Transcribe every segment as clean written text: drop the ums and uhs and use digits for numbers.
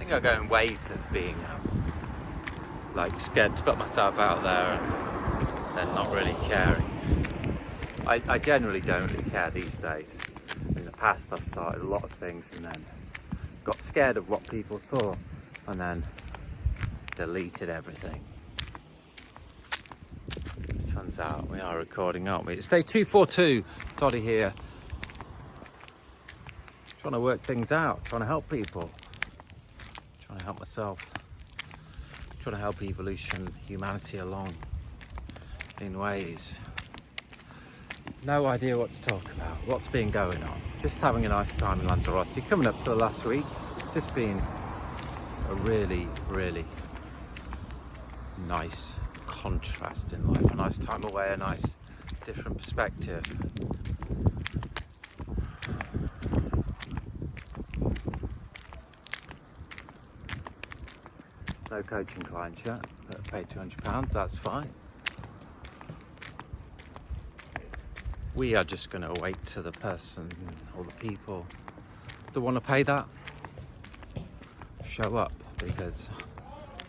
think I go in waves of being like scared to put myself out there and then not really caring. I generally don't really care these days. In the past I've started a lot of things and then got scared of what people thought and then deleted everything. The sun's out, we are recording, aren't we? It's day 242, Toddy here. Trying to work things out, trying to help people, trying to help myself, trying to help evolution, humanity along in ways. No idea what to talk about, what's been going on. Just having a nice time in Lanzarote, coming up to the last week. It's just been a really, really nice contrast in life, a nice time away, a nice different perspective. No coaching clients yet, but paid £200, that's fine. We are just going to wait to the person or the people that want to pay that show up, because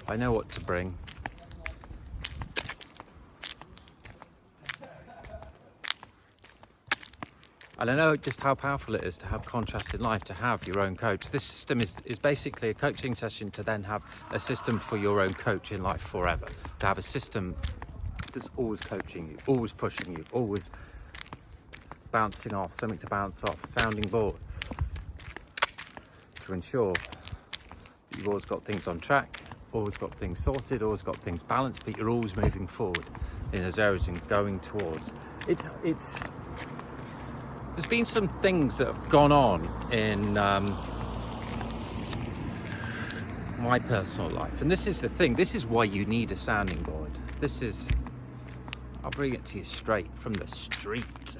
I know what to bring. And I know just how powerful it is to have contrast in life, to have your own coach. This system is basically a coaching session to then have a system for your own coach in life forever. To have a system that's always coaching you, always pushing you, always bouncing off, something to bounce off, a sounding board. To ensure that you've always got things on track, always got things sorted, always got things balanced, but you're always moving forward in those areas and going towards. There's been some things that have gone on in my personal life. And this is the thing. This is why you need a sounding board. I'll bring it to you straight from the street.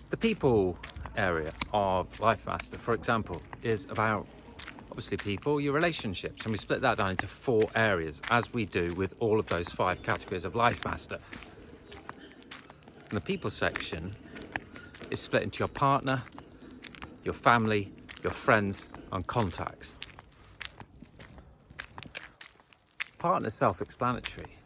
The people area of LifeMaster, for example, is about, obviously, people, your relationships. And we split that down into 4 areas, as we do with all of those 5 categories of LifeMaster. And the people section is split into your partner, your family, your friends, and contacts. Partner's self-explanatory,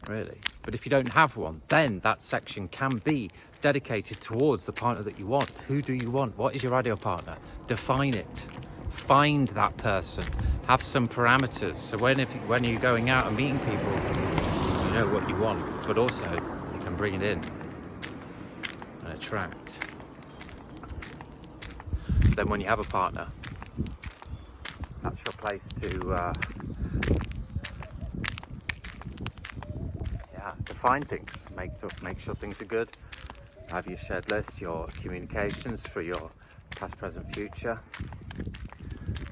really. But if you don't have one, then that section can be dedicated towards the partner that you want. Who do you want? What is your ideal partner? Define it. Find that person. Have some parameters. So when you're going out and meeting people, you know what you want, but also you can bring it in and attract. Then when you have a partner, that's your place to define things, make sure things are good, have your shared list, your communications for your past, present, future,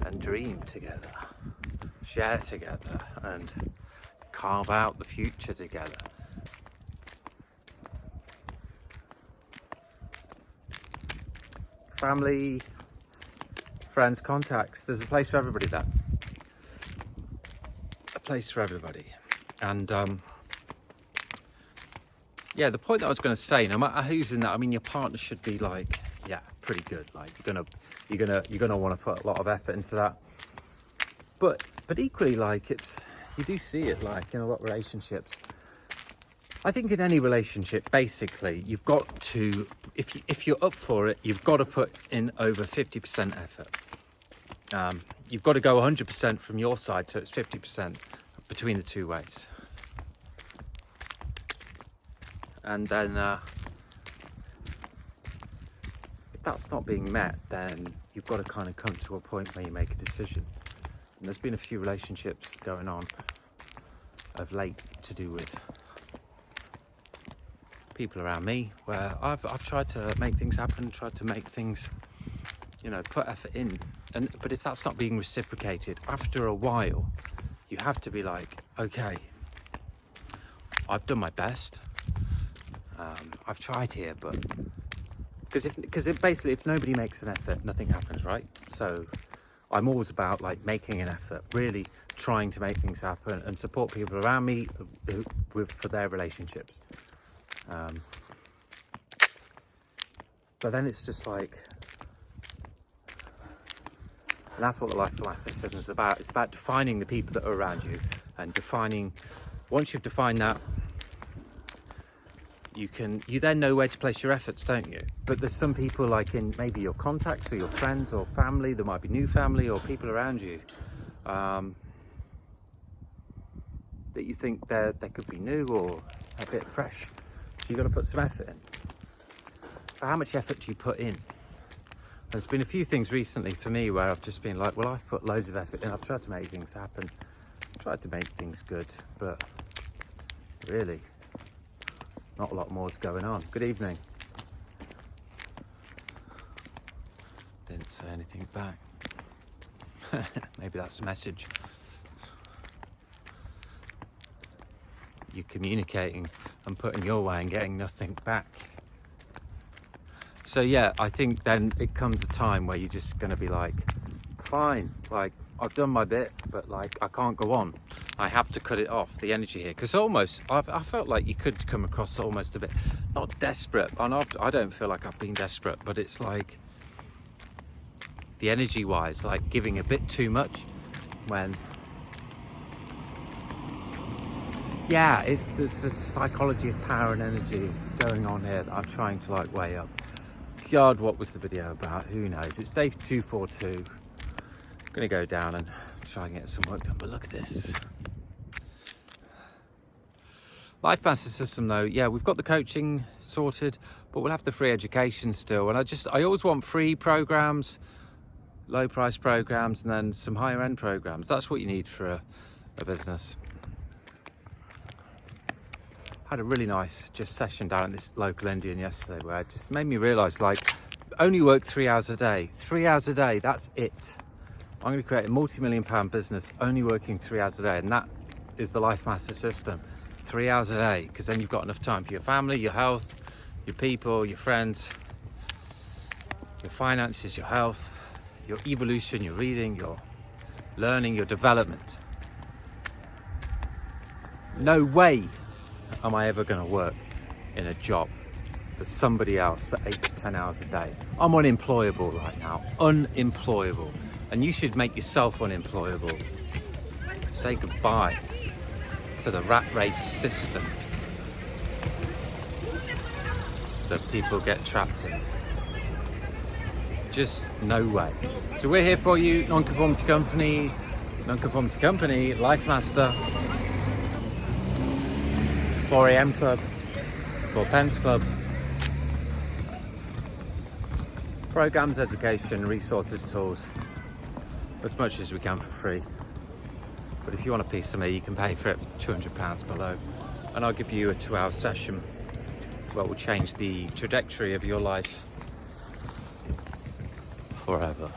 and dream together, share together, and carve out the future together. Family, friends, contacts, there's a place for everybody there. A place for everybody. And the point that I was going to say, no matter who's in that, I mean, your partner should be like, pretty good. Like you're gonna want to put a lot of effort into that. But equally, like you do see it like in a lot of relationships. I think in any relationship, basically, you've got to, if you're up for it, you've got to put in over 50% effort. You've got to go 100% from your side, so it's 50% between the two ways. And then if that's not being met, then you've got to kind of come to a point where you make a decision. And there's been a few relationships going on of late to do with people around me where I've tried to make things happen, tried to make things, put effort in. But if that's not being reciprocated, after a while, you have to be like, okay, I've done my best. I've tried here, but because basically if nobody makes an effort, nothing happens, right? So I'm always about like making an effort, really trying to make things happen and support people around me for their relationships. But then it's just like, And that's what the Life Master System is about. It's about defining the people that are around you, and defining, once you've defined that, you then know where to place your efforts, don't you? But there's some people, like in maybe your contacts or your friends or family, there might be new family or people around you that you think they could be new or a bit fresh. So you've got to put some effort in. But how much effort do you put in? There's been a few things recently for me where I've just been like, well, I've put loads of effort in. I've tried to make things happen, tried to make things good, but really, not a lot more is going on. Good evening. Didn't say anything back. Maybe that's a message. You're communicating and putting your way and getting nothing back. So yeah, I think then it comes a time where you're just going to be like, fine, like I've done my bit, but like I can't go on. I have to cut it off, the energy here, because almost I felt like you could come across almost a bit, not desperate. I don't feel like I've been desperate, but it's like the energy wise, like giving a bit too much when, yeah, there's this psychology of power and energy going on here that I'm trying to like weigh up. God, what was the video about? Who knows? It's day 242. I'm gonna go down and try and get some work done, but look at this. Life Master System though, yeah, we've got the coaching sorted, but we'll have the free education still. And I always want free programs, low price programs, and then some higher end programs. That's what you need for a business. Had a really nice session down at this local Indian yesterday where it just made me realise, like, only work 3 hours a day. 3 hours a day, that's it. I'm going to create a multi-million-pound business only working 3 hours a day, and that is the Life Master System. 3 hours a day, because then you've got enough time for your family, your health, your people, your friends, your finances, your health, your evolution, your reading, your learning, your development. No way am I ever going to work in a job for somebody else for 8 to 10 hours a day. I'm unemployable right now, unemployable. And you should make yourself unemployable. Say goodbye to the rat race system that people get trapped in. Just no way. So we're here for you, Non-Conformity Company, Life Master, 4 AM Club, 4 Pence Club, programs, education, resources, tools, as much as we can for free. But if you want a piece of me, you can pay for it for £200 below, and I'll give you a 2-hour session that will change the trajectory of your life forever.